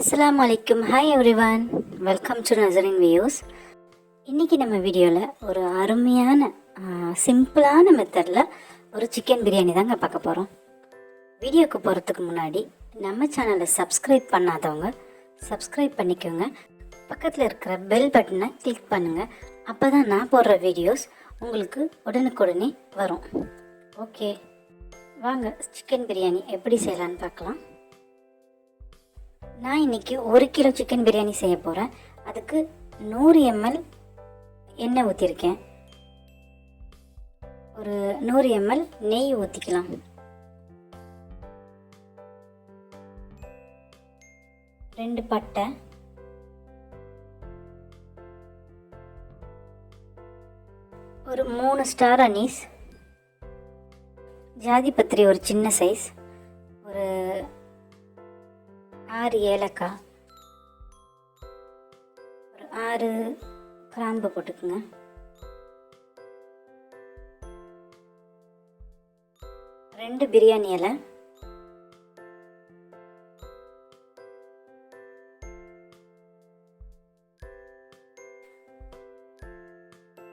அஸ்ஸலாமு அலைக்கும். Hi everyone, welcome to Nasreen views. இன்றைக்கி நம்ம வீடியோவில் ஒரு அருமையான சிம்பிளான மெத்தடில் ஒரு சிக்கன் பிரியாணி தாங்க பார்க்க போகிறோம். வீடியோக்கு போகிறதுக்கு முன்னாடி நம்ம சேனலை சப்ஸ்கிரைப் பண்ணாதவங்க சப்ஸ்கிரைப் பண்ணிக்கோங்க. பக்கத்தில் இருக்கிற பெல் பட்டனை கிளிக் பண்ணுங்கள். அப்போ தான் நான் போடுற வீடியோஸ் உங்களுக்கு உடனுக்குடனே வரும். ஓகே, வாங்க சிக்கன் பிரியாணி எப்படி செய்யலான்னு பார்க்கலாம். நான் இன்றைக்கி 1 கிலோ சிக்கன் பிரியாணி செய்ய போகிறேன். அதுக்கு 100 ml எண்ணெய் ஊற்றிருக்கேன். ஒரு 100 ml நெய் ஊற்றிக்கலாம். ரெண்டு பட்டை, ஒரு 3 ஸ்டார் அனீஸ், ஜாதிபத்திரி ஒரு சின்ன சைஸ், ஒரு 6 ஏலக்காய், ஒரு 6 கிராம்பு போட்டுக்குங்க. ரெண்டு பிரியாணி இலை,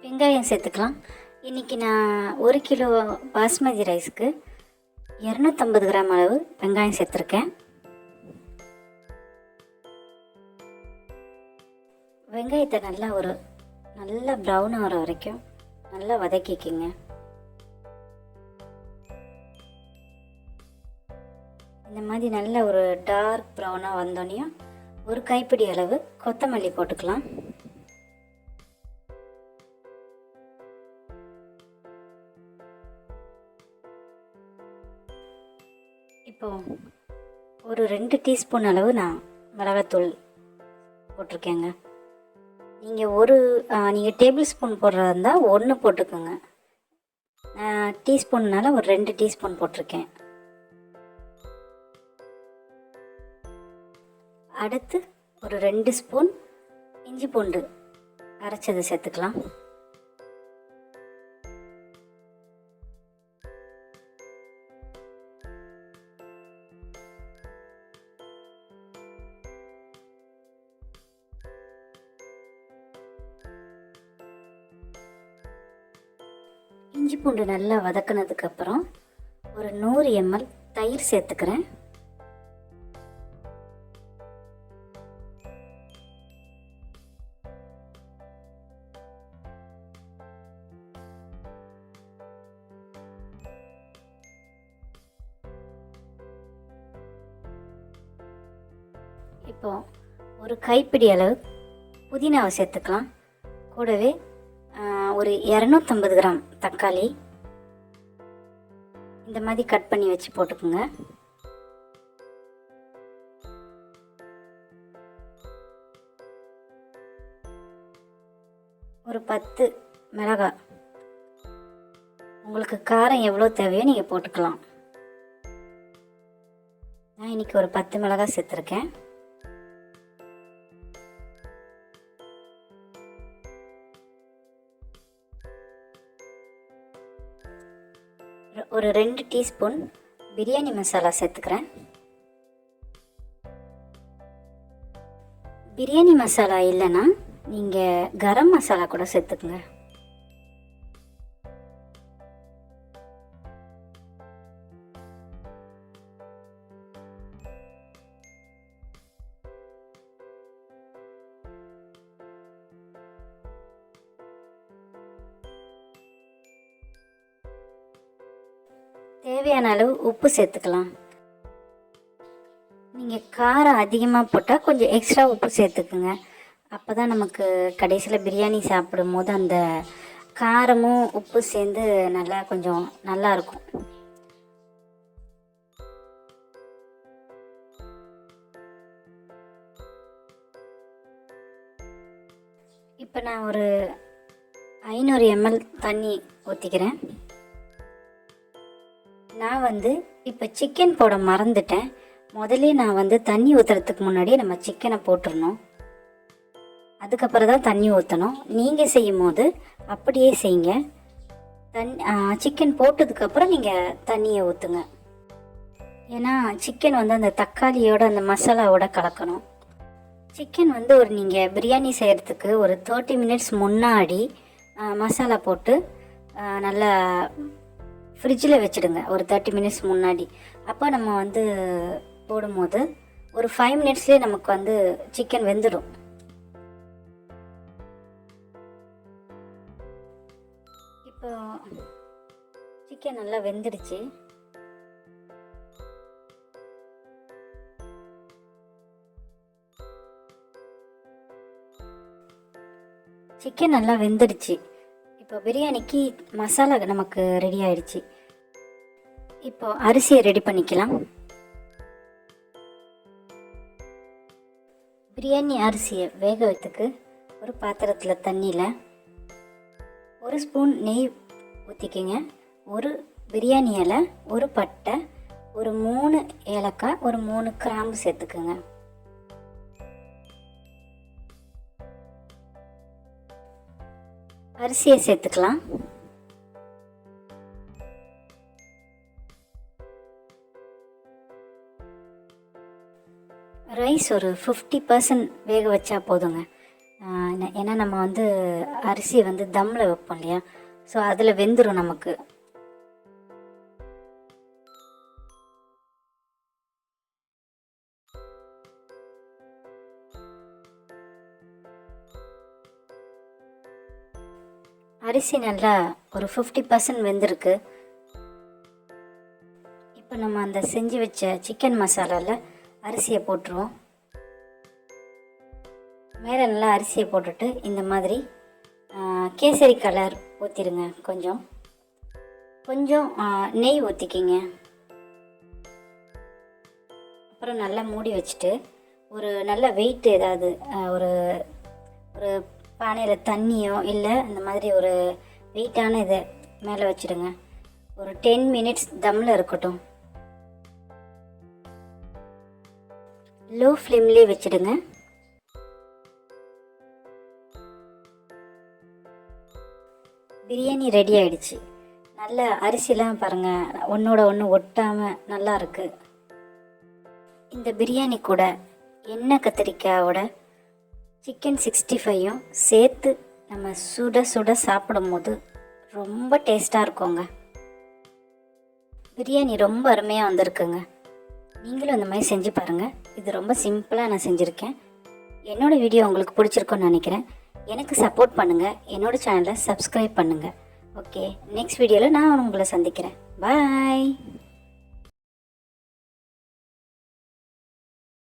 வெங்காயம் சேர்த்துக்கலாம். இன்றைக்கி நான் 1 கிலோ பாஸ்மதி ரைஸ்க்கு 250 கிராம் அளவு வெங்காயம் சேர்த்துருக்கேன். வெங்காயத்தை நல்லா ப்ரௌன் ஆகிற வரைக்கும் நல்லா வதக்கிக்கிங்க. இந்த மாதிரி நல்ல ஒரு டார்க் ப்ரௌனாக வந்தோடனையும் ஒரு கைப்பிடி அளவு கொத்தமல்லி போட்டுக்கலாம். இப்போ ஒரு 2 டீஸ்பூன் அளவு நான் மிளகாத்தூள் போட்டிருக்கேங்க. நீங்கள் டேபிள் ஸ்பூன் போடுறதா இருந்தால் 1 போட்டுக்கோங்க. டீஸ்பூன்னால் ஒரு 2 டீஸ்பூன் போட்டிருக்கேன். அடுத்து ஒரு 2 ஸ்பூன் இஞ்சி பூண்டு அரைச்சதை சேர்த்துக்கலாம். இஞ்சி பூண்டு நல்லா வதக்கினதுக்கப்புறம் ஒரு 100 ml தயிர் சேர்த்துக்கிறேன். இப்போ ஒரு கைப்பிடி அளவு புதினாவை சேர்த்துக்கலாம். கூடவே ஒரு 250 கிராம் தக்காளி இந்த மாதிரி கட் பண்ணி வச்சு போட்டுக்குங்க. ஒரு 10 மிளகாய், உங்களுக்கு காரம் எவ்வளோ தேவையோ நீங்கள் போட்டுக்கலாம். நான் இன்றைக்கி ஒரு 10 மிளகாய் சேர்த்துருக்கேன். ஒரு 2 டீஸ்பூன் பிரியாணி மசாலா சேர்த்துக்கிறேன். பிரியாணி மசாலா இல்லைன்னா நீங்கள் கரம் மசாலா கூட சேர்த்துக்குங்க. தேவையான அளவு உப்பு சேர்த்துக்கலாம். நீங்கள் காரம் அதிகமாக போட்டால் கொஞ்சம் எக்ஸ்ட்ரா உப்பு சேர்த்துக்குங்க. அப்போ தான் நமக்கு கடைசியில் பிரியாணி சாப்பிடும் போது அந்த காரமும் உப்பு சேர்ந்து கொஞ்சம் நல்லா இருக்கும். இப்போ நான் ஒரு 500 ml தண்ணி ஊற்றிக்கிறேன். நான் இப்போ சிக்கன் போட மறந்துட்டேன். முதல்ல நான் தண்ணி ஊற்றுறதுக்கு முன்னாடியே நம்ம சிக்கனை போட்டுடணும். அதுக்கப்புறம் தான் தண்ணி ஊற்றணும். நீங்கள் செய்யும் போது அப்படியே செய்யுங்க. சிக்கன் போட்டதுக்கப்புறம் நீங்கள் தண்ணியை ஊற்றுங்க. ஏன்னா சிக்கன் அந்த தக்காளியோட அந்த மசாலாவோட கலக்கணும். சிக்கன் வந்து நீங்கள் பிரியாணி செய்கிறதுக்கு ஒரு 30 மினிட்ஸ் முன்னாடி மசாலா போட்டு நல்லா ஃப்ரிட்ஜில் வச்சுடுங்க. ஒரு 30 மினிட்ஸ் முன்னாடி. அப்போ நம்ம வந்து போடும்போது ஒரு 5 மினிட்ஸ்லேயே நமக்கு வந்து சிக்கன் வெந்துடும். இப்போ சிக்கன் நல்லா வெந்துடுச்சு. சிக்கன் நல்லா வெந்துடுச்சு. இப்போ பிரியாணிக்கு மசாலா நமக்கு ரெடி ஆயிடுச்சு. இப்போ அரிசியை ரெடி பண்ணிக்கலாம். பிரியாணி அரிசியை வேக வைத்துக்கு ஒரு பாத்திரத்தில் தண்ணியில் 1 ஸ்பூன் நெய் ஊற்றிக்கிங்க. ஒரு பிரியாணி இலை, ஒரு பட்டை, ஒரு 3 ஏலக்காய், ஒரு 3 கிராம்பு சேர்த்துக்குங்க. அரிசியை சேர்த்துக்கலாம். ரைஸ் ஒரு 50% வேக வச்சா போதுங்க. ஏன்னா நம்ம வந்து அரிசியை வந்து தம்மில் வைப்போம் இல்லையா, ஸோ அதில் வெந்துடும் நமக்கு. அரிசி நல்லா ஒரு 50% வெந்திருக்கு. இப்போ நம்ம அந்த செஞ்சு வச்ச சிக்கன் மசாலாவில் அரிசியை போட்டுருவோம். மேலே நல்லா அரிசியை போட்டுட்டு இந்த மாதிரி கேசரி கலர் ஊற்றிடுங்க. கொஞ்சம் கொஞ்சம் நெய் ஊற்றிக்கிங்க. அப்புறம் நல்லா மூடி வச்சுட்டு ஒரு நல்ல வெயிட் ஏதாவது ஒரு ஒரு பானையில் தண்ணியோ இல்லை இந்த மாதிரி ஒரு வெயிட்டான இதை மேலே வச்சுடுங்க. ஒரு 10 மினிட்ஸ் தம்மில் இருக்கட்டும். லோ ஃப்ளேம்லேயே வச்சுடுங்க. பிரியாணி ரெடி ஆகிடுச்சு. நல்ல அரிசிலாம் பாருங்கள், ஒன்றோட ஒன்று ஒட்டாமல் நல்லா இருக்குது. இந்த பிரியாணி கூட எண்ணெய் கத்திரிக்காயோட சிக்கன் 65யும் சேர்த்து நம்ம சுட சுட சாப்பிடும்போது ரொம்ப டேஸ்ட்டாக இருக்குங்க. பிரியாணி ரொம்ப அருமையாக வந்திருக்குங்க. நீங்களும் இந்த மாதிரி செஞ்சு பாருங்கள். இது ரொம்ப சிம்பிளாக நான் செஞ்சுருக்கேன். என்னோடய வீடியோ உங்களுக்கு பிடிச்சிருக்குன்னு நினைக்கிறேன். எனக்கு சப்போர்ட் பண்ணுங்கள். என்னோடய சேனலை சப்ஸ்கிரைப் பண்ணுங்கள். ஓகே, நெக்ஸ்ட் வீடியோவில் நான் உங்களை சந்திக்கிறேன். பாய்.